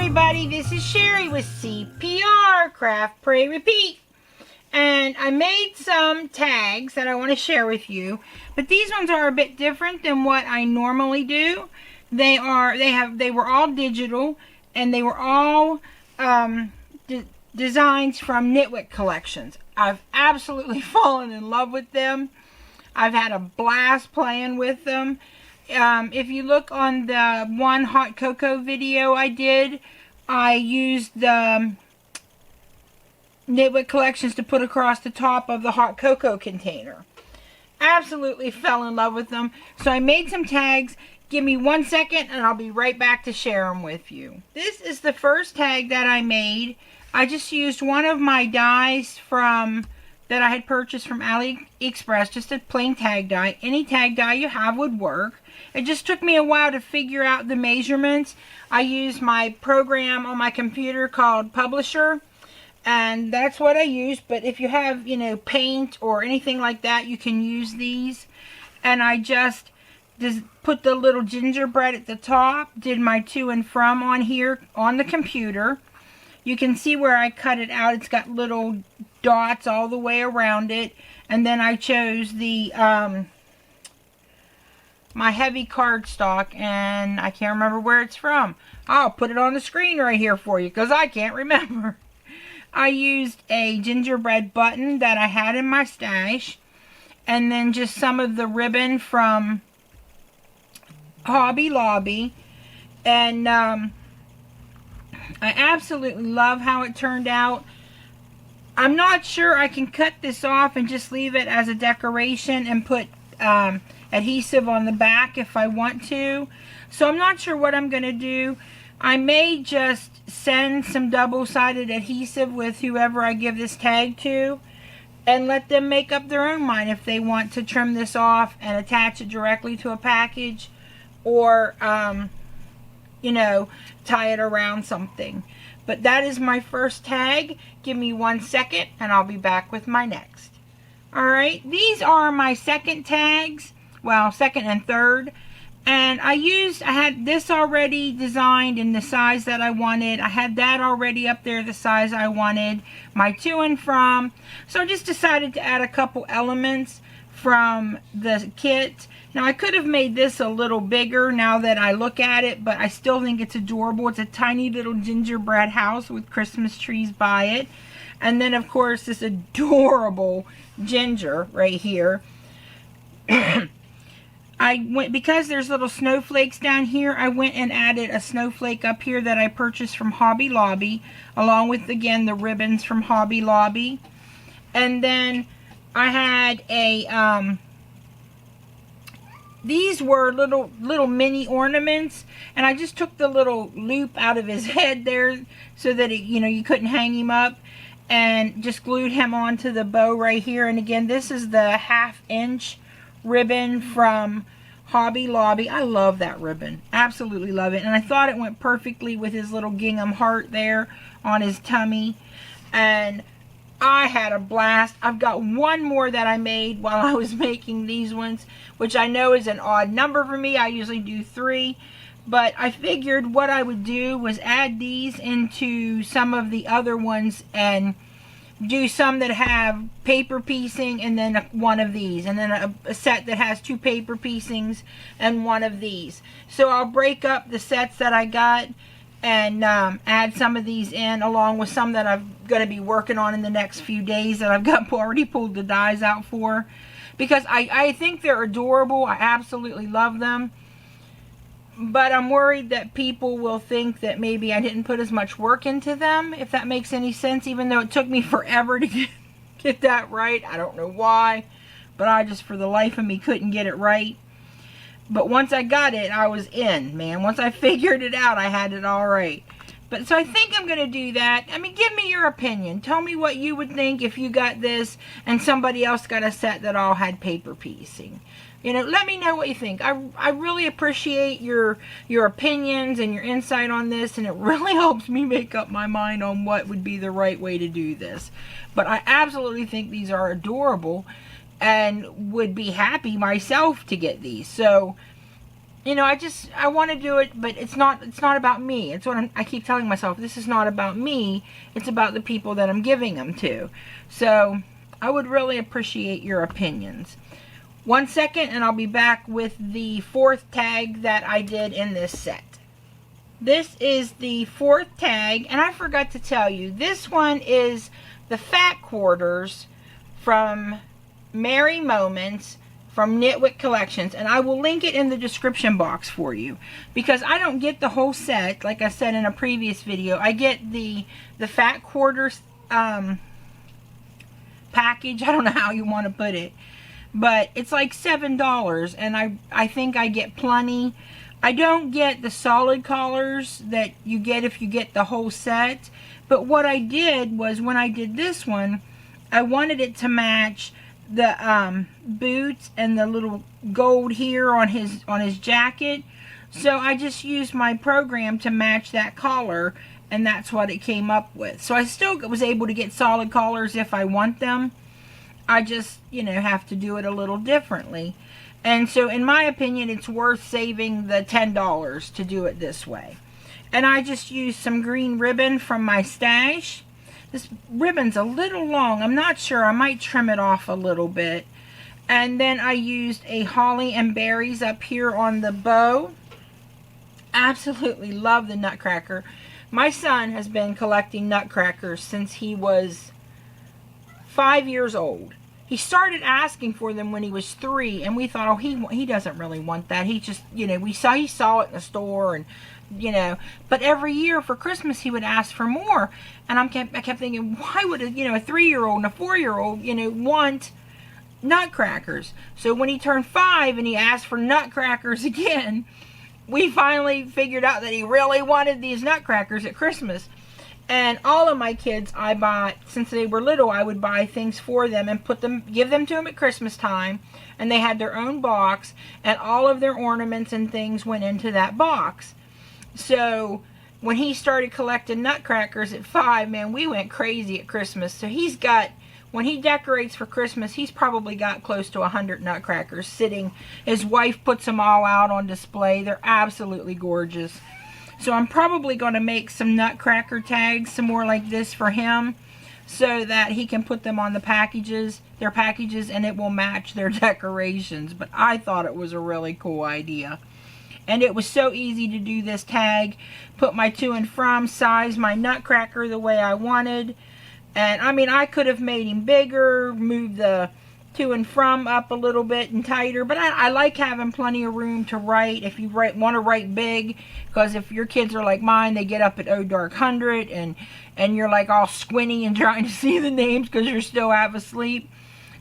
everybody, this is Sherry with CPR, Craft, Pray, Repeat. And I made some tags that I want to share with you, but these ones are a bit different than what I normally do. They were all digital, and they were all designs from Knitwick Collections. I've absolutely fallen in love with them. I've had a blast playing with them. If you look on the one hot cocoa video I did, I used the Knitwick Collections to put across the top of the hot cocoa container. Absolutely fell in love with them. So I made some tags. Give me 1 second and I'll be right back to share them with you. This is the first tag that I made. I just used one of my dies that I had purchased from AliExpress, just a plain tag die. Any tag die you have would work. It just took me a while to figure out the measurements. I used my program on my computer called Publisher, and that's what I used. But if you have, paint or anything like that, you can use these. And I just put the little gingerbread at the top, did my to and from on here on the computer. You can see where I cut it out. It's got little dots all the way around it. And then I chose the my heavy cardstock, and I can't remember where it's from. I'll put it on the screen right here for you because I can't remember. I used a gingerbread button that I had in my stash, and then just some of the ribbon from Hobby Lobby. And I absolutely love how it turned out. I'm not sure I can cut this off and just leave it as a decoration and put adhesive on the back if I want to. So I'm not sure what I'm going to do. I may just send some double-sided adhesive with whoever I give this tag to and let them make up their own mind if they want to trim this off and attach it directly to a package, or tie it around something. But that is my first tag. Give me 1 second and I'll be back with my next. Alright, these are my second tags. Well, second and third. And I had this already designed in the size that I wanted. I had that already up there the size I wanted. My to and from. So I just decided to add a couple elements from the kit. Now I could have made this a little bigger now that I look at it, but I still think it's adorable. It's a tiny little gingerbread house with Christmas trees by it. And then of course this adorable ginger right here. Because there's little snowflakes down here, I went and added a snowflake up here that I purchased from Hobby Lobby, along with, again, the ribbons from Hobby Lobby. And then I had these were little mini ornaments, and I just took the little loop out of his head there so that you couldn't hang him up, and just glued him onto the bow right here. And again, this is the 1/2 inch ribbon from Hobby Lobby. I love that ribbon. Absolutely love it. And I thought it went perfectly with his little gingham heart there on his tummy. And I had a blast. I've got one more that I made while I was making these ones, which I know is an odd number for me. I usually do 3. But I figured what I would do was add these into some of the other ones and do some that have paper piecing and then one of these, and then a set that has 2 paper piecings and one of these. So I'll break up the sets that I got and add some of these in, along with some that I'm going to be working on in the next few days that I've got already pulled the dies out for, because I think they're adorable. I absolutely love them. But I'm worried that people will think that maybe I didn't put as much work into them, if that makes any sense, even though it took me forever to get that right. I don't know why, but I just, for the life of me, couldn't get it right. But once I got it, I was in, man. Once I figured it out, I had it all right. But so I think I'm going to do that. I mean, give me your opinion. Tell me what you would think if you got this and somebody else got a set that all had paper piecing. Let me know what you think. I really appreciate your opinions and your insight on this, and it really helps me make up my mind on what would be the right way to do this. But I absolutely think these are adorable and would be happy myself to get these. So you know, I want to do it, but it's not about me. It's what I keep telling myself. This is not about me. It's about the people that I'm giving them to. So I would really appreciate your opinions. 1 second and I'll be back with the 4th tag that I did in this set. This is the 4th tag, and I forgot to tell you, this one is the Fat Quarters from Merry Moments from Knitwick Collections, and I will link it in the description box for you, because I don't get the whole set. Like I said in a previous video, I get the Fat Quarters package. I don't know how you want to put it, but it's like $7, and I think I get plenty. I don't get the solid collars that you get if you get the whole set, but what I did was, when I did this one, I wanted it to match the boots and the little gold here on his jacket. So I just used my program to match that collar, and that's what it came up with. So I still was able to get solid collars if I want them. I just, you know, have to do it a little differently. And so in my opinion, it's worth saving the $10 to do it this way. And I just used some green ribbon from my stash. This ribbon's a little long. I'm not sure. I might trim it off a little bit. And then I used a holly and berries up here on the bow. Absolutely love the Nutcracker. My son has been collecting Nutcrackers since he was 5 years old. He started asking for them when he was 3, and we thought, oh, he doesn't really want that. He just, you know, he saw it in the store, and, you know, but every year for Christmas he would ask for more, and I kept thinking, why would a 3-year-old and a 4-year-old, you know, want Nutcrackers? So when he turned 5 and he asked for Nutcrackers again, we finally figured out that he really wanted these Nutcrackers at Christmas. And all of my kids, I bought, since they were little, I would buy things for them and give them to them at Christmas time. And they had their own box, and all of their ornaments and things went into that box. So when he started collecting Nutcrackers at 5, man, we went crazy at Christmas. So he's got, when he decorates for Christmas, he's probably got close to 100 Nutcrackers sitting. His wife puts them all out on display. They're absolutely gorgeous. So I'm probably going to make some Nutcracker tags, some more like this for him, so that he can put them on their packages, and it will match their decorations. But I thought it was a really cool idea. And it was so easy to do this tag. Put my to and from, size my Nutcracker the way I wanted. And I mean, I could have made him bigger, moved the to and from up a little bit and tighter, but I like having plenty of room to write if you want to write big, because if your kids are like mine, they get up at oh dark 100 and you're like all squinty and trying to see the names because you're still half asleep.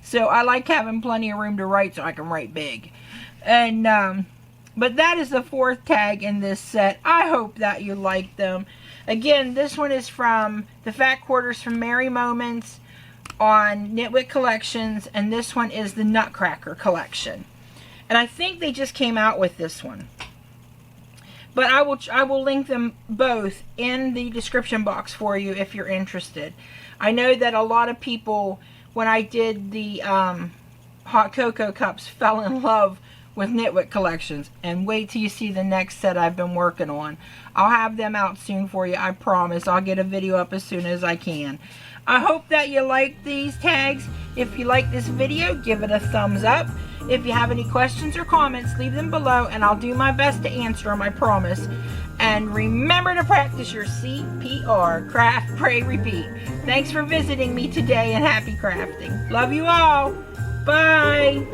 So I like having plenty of room to write so I can write big. And but that is the 4th tag in this set. I hope that you like them. Again, this one is from the Fat Quarters from Merry Moments on Knitwick Collections, and this one is the Nutcracker collection. And I think they just came out with this one. But I will link them both in the description box for you if you're interested. I know that a lot of people, when I did the hot cocoa cups, fell in love with Knitwick Collections. And wait till you see the next set I've been working on. I'll have them out soon for you, I promise. I'll get a video up as soon as I can. I hope that you like these tags. If you like this video, give it a thumbs up. If you have any questions or comments, leave them below, and I'll do my best to answer them, I promise. And remember to practice your CPR, craft, pray, repeat. Thanks for visiting me today, and happy crafting. Love you all. Bye.